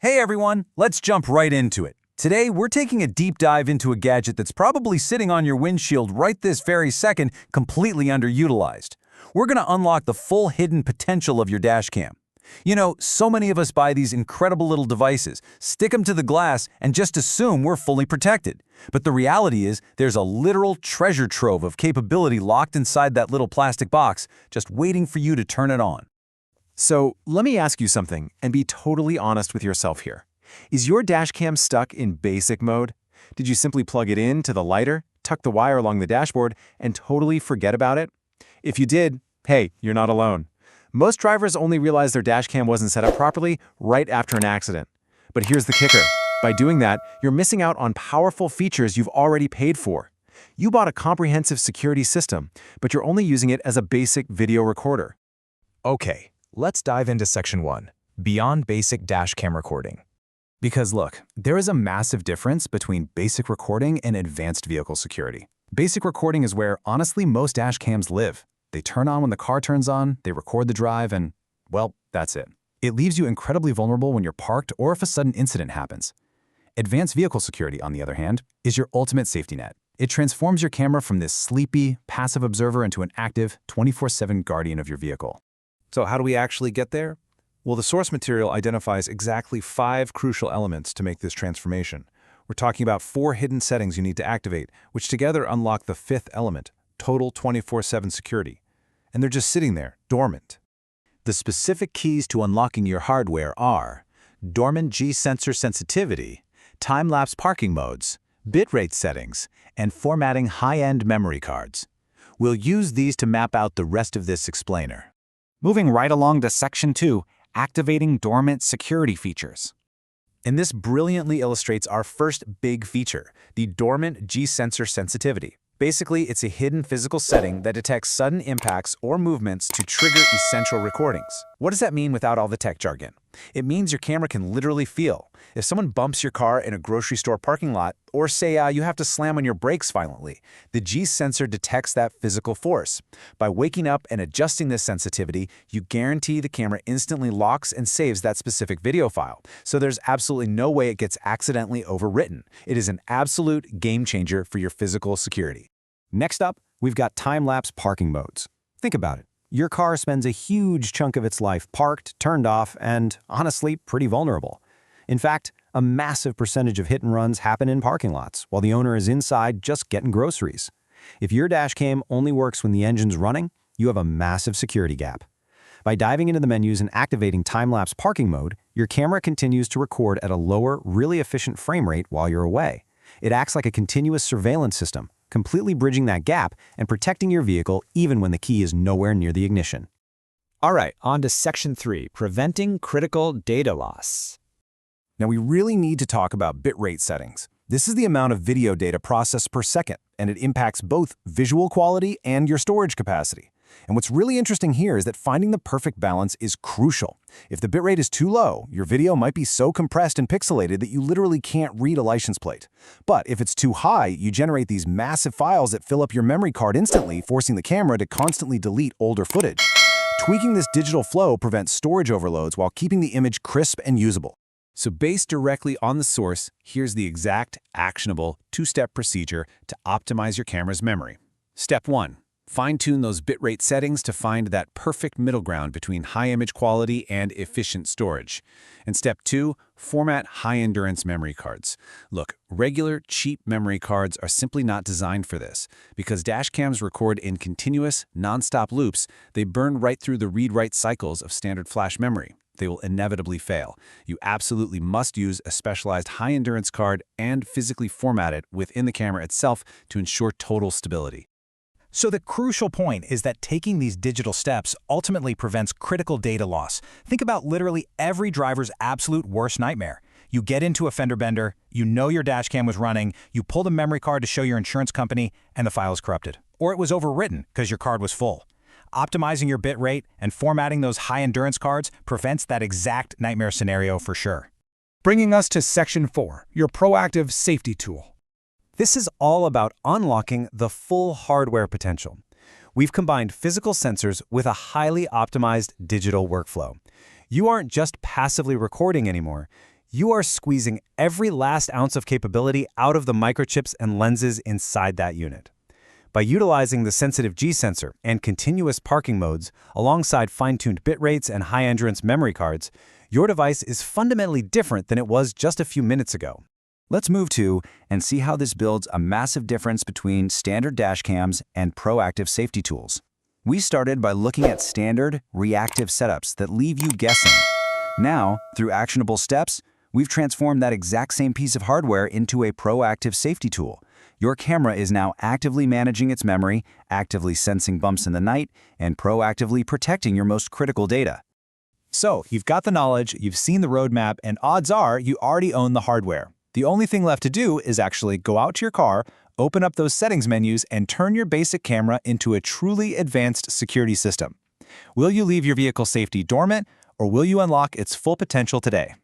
Hey everyone, let's jump right into it. Today, we're taking a deep dive into a gadget that's probably sitting on your windshield right this very second, completely underutilized. We're going to unlock the full hidden potential of your dashcam. You know, so many of us buy these incredible little devices, stick them to the glass, and just assume we're fully protected. But the reality is, there's a literal treasure trove of capability locked inside that little plastic box, just waiting for you to turn it on. So let me ask you something and be totally honest with yourself here. Is your dashcam stuck in basic mode? Did you simply plug it in to the lighter, tuck the wire along the dashboard, and totally forget about it? If you did, hey, you're not alone. Most drivers only realize their dashcam wasn't set up properly right after an accident. But here's the kicker. By doing that, you're missing out on powerful features you've already paid for. You bought a comprehensive security system, but you're only using it as a basic video recorder. Okay. Let's dive into Section 1, Beyond Basic Dashcam Recording. Because look, there is a massive difference between basic recording and advanced vehicle security. Basic recording is where, honestly, most dashcams live. They turn on when the car turns on, they record the drive, and, well, that's it. It leaves you incredibly vulnerable when you're parked or if a sudden incident happens. Advanced vehicle security, on the other hand, is your ultimate safety net. It transforms your camera from this sleepy, passive observer into an active, 24/7 guardian of your vehicle. So how do we actually get there? Well, the source material identifies exactly 5 crucial elements to make this transformation. We're talking about 4 hidden settings you need to activate, which together unlock the 5th element, total 24/7 security. And they're just sitting there, dormant. The specific keys to unlocking your hardware are dormant G-sensor sensitivity, time-lapse parking modes, bitrate settings, and formatting high-end memory cards. We'll use these to map out the rest of this explainer. Moving right along to Section 2, Activating Dormant Security Features. And this brilliantly illustrates our first big feature, the dormant G-sensor sensitivity. Basically, it's a hidden physical setting that detects sudden impacts or movements to trigger essential recordings. What does that mean without all the tech jargon? It means your camera can literally feel. If someone bumps your car in a grocery store parking lot, or say you have to slam on your brakes violently, the G-sensor detects that physical force. By waking up and adjusting this sensitivity, you guarantee the camera instantly locks and saves that specific video file. So there's absolutely no way it gets accidentally overwritten. It is an absolute game changer for your physical security. Next up, we've got time-lapse parking modes. Think about it. Your car spends a huge chunk of its life parked, turned off, and honestly, pretty vulnerable. In fact, a massive percentage of hit and runs happen in parking lots, while the owner is inside just getting groceries. If your dashcam only works when the engine's running, you have a massive security gap. By diving into the menus and activating time-lapse parking mode, your camera continues to record at a lower, really efficient frame rate while you're away. It acts like a continuous surveillance system, completely bridging that gap and protecting your vehicle even when the key is nowhere near the ignition. All right, on to Section 3, Preventing Critical Data Loss. Now we really need to talk about bitrate settings. This is the amount of video data processed per second, and it impacts both visual quality and your storage capacity. And what's really interesting here is that finding the perfect balance is crucial. If the bitrate is too low, your video might be so compressed and pixelated that you literally can't read a license plate. But if it's too high, you generate these massive files that fill up your memory card instantly, forcing the camera to constantly delete older footage. Tweaking this digital flow prevents storage overloads while keeping the image crisp and usable. So based directly on the source, here's the exact, actionable, 2-step procedure to optimize your camera's memory. Step 1. Fine-tune those bitrate settings to find that perfect middle ground between high image quality and efficient storage. And Step 2, format high-endurance memory cards. Look, regular, cheap memory cards are simply not designed for this. Because dashcams record in continuous, non-stop loops, they burn right through the read-write cycles of standard flash memory. They will inevitably fail. You absolutely must use a specialized high-endurance card and physically format it within the camera itself to ensure total stability. So the crucial point is that taking these digital steps ultimately prevents critical data loss. Think about literally every driver's absolute worst nightmare. You get into a fender bender, you know your dashcam was running, you pull the memory card to show your insurance company, and the file is corrupted. Or it was overwritten because your card was full. Optimizing your bit rate and formatting those high-endurance cards prevents that exact nightmare scenario for sure. Bringing us to Section 4, your proactive safety tool. This is all about unlocking the full hardware potential. We've combined physical sensors with a highly optimized digital workflow. You aren't just passively recording anymore. You are squeezing every last ounce of capability out of the microchips and lenses inside that unit. By utilizing the sensitive G sensor and continuous parking modes alongside fine-tuned bit rates and high-endurance memory cards, your device is fundamentally different than it was just a few minutes ago. Let's move to and see how this builds a massive difference between standard dash cams and proactive safety tools. We started by looking at standard, reactive setups that leave you guessing. Now, through actionable steps, we've transformed that exact same piece of hardware into a proactive safety tool. Your camera is now actively managing its memory, actively sensing bumps in the night, and proactively protecting your most critical data. So, you've got the knowledge, you've seen the roadmap, and odds are you already own the hardware. The only thing left to do is actually go out to your car, open up those settings menus, and turn your basic camera into a truly advanced security system. Will you leave your vehicle safety dormant, or will you unlock its full potential today?